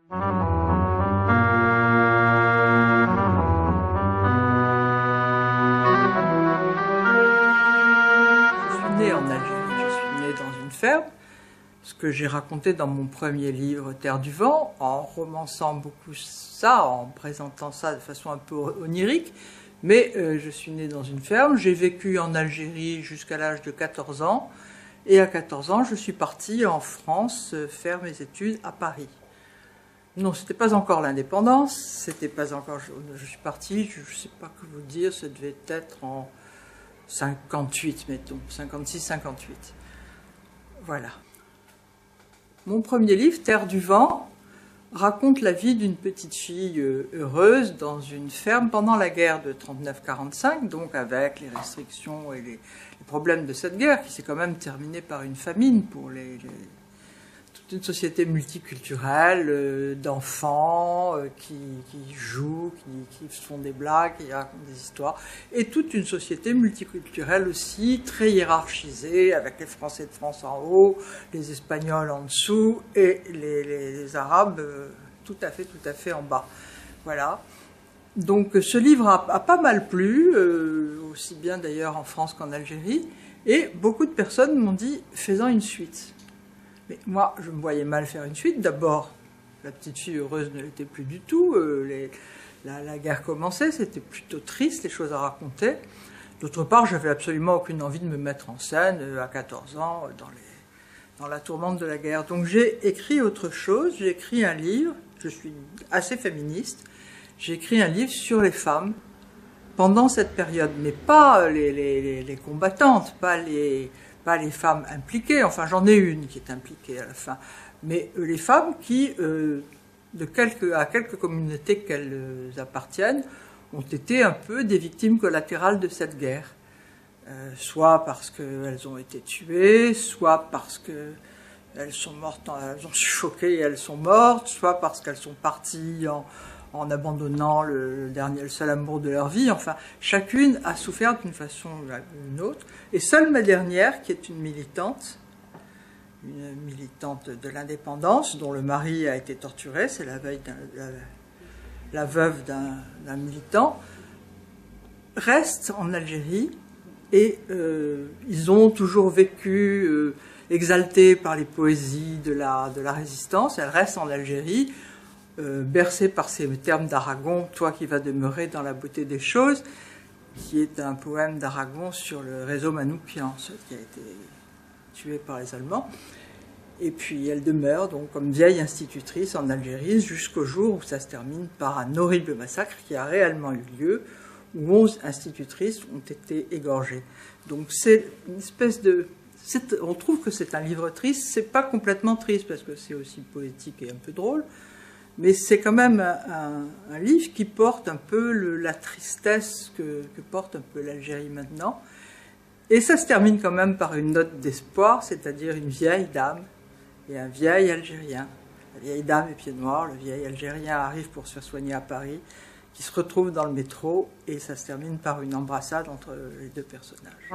Née en Algérie, je suis née dans une ferme, ce que j'ai raconté dans mon premier livre Terre du vent, en romançant beaucoup ça, en présentant ça de façon un peu onirique, mais je suis née dans une ferme, j'ai vécu en Algérie jusqu'à l'âge de 14 ans, et à 14 ans je suis partie en France faire mes études à Paris. Non, c'était pas encore l'indépendance, c'était pas encore, je suis partie, je sais pas que vous dire, ça devait être en 58, mettons, 56-58. Voilà. Mon premier livre, Terre du vent, raconte la vie d'une petite fille heureuse dans une ferme pendant la guerre de 39-45, donc avec les restrictions et les problèmes de cette guerre, qui s'est quand même terminée par une famine pour toute une société multiculturelle d'enfants qui jouent, qui font des blagues, qui racontent des histoires, et toute une société multiculturelle aussi, très hiérarchisée, avec les Français de France en haut, les Espagnols en dessous, et les Arabes tout à fait en bas. Voilà. Donc ce livre a pas mal plu, aussi bien d'ailleurs en France qu'en Algérie, et beaucoup de personnes m'ont dit « fais-en une suite ». Mais moi, je me voyais mal faire une suite. D'abord, la petite fille heureuse ne l'était plus du tout. La guerre commençait, c'était plutôt triste, les choses à raconter. D'autre part, j'avais absolument aucune envie de me mettre en scène à 14 ans dans la tourmente de la guerre. Donc j'ai écrit autre chose, j'ai écrit un livre, je suis assez féministe, j'ai écrit un livre sur les femmes pendant cette période, mais pas les combattantes, pas les femmes impliquées, enfin j'en ai une qui est impliquée à la fin, mais les femmes qui, à quelques communautés qu'elles appartiennent, ont été un peu des victimes collatérales de cette guerre. Soit parce qu'elles ont été tuées, soit parce qu'elles sont mortes, elles ont suffoqué et elles sont mortes, soit parce qu'elles sont parties en abandonnant le seul amour de leur vie. Enfin, chacune a souffert d'une façon ou d'une autre. Et seule ma dernière, qui est une militante de l'indépendance, dont le mari a été torturé, c'est la veuve d'un militant, reste en Algérie et ils ont toujours vécu exaltés par les poésies de la résistance. Elle reste en Algérie, bercée par ces termes d'Aragon, « Toi qui vas demeurer dans la beauté des choses », qui est un poème d'Aragon sur le réseau Manouchian, qui a été tué par les Allemands. Et puis elle demeure donc comme vieille institutrice en Algérie jusqu'au jour où ça se termine par un horrible massacre qui a réellement eu lieu, où 11 institutrices ont été égorgées. Donc c'est une espèce de... On trouve que c'est un livre triste, c'est pas complètement triste parce que c'est aussi poétique et un peu drôle, mais c'est quand même un livre qui porte un peu la tristesse que porte un peu l'Algérie maintenant. Et ça se termine quand même par une note d'espoir, c'est-à-dire une vieille dame et un vieil Algérien. La vieille dame est pieds noirs, le vieil Algérien arrive pour se faire soigner à Paris, qui se retrouvent dans le métro, et ça se termine par une embrassade entre les deux personnages.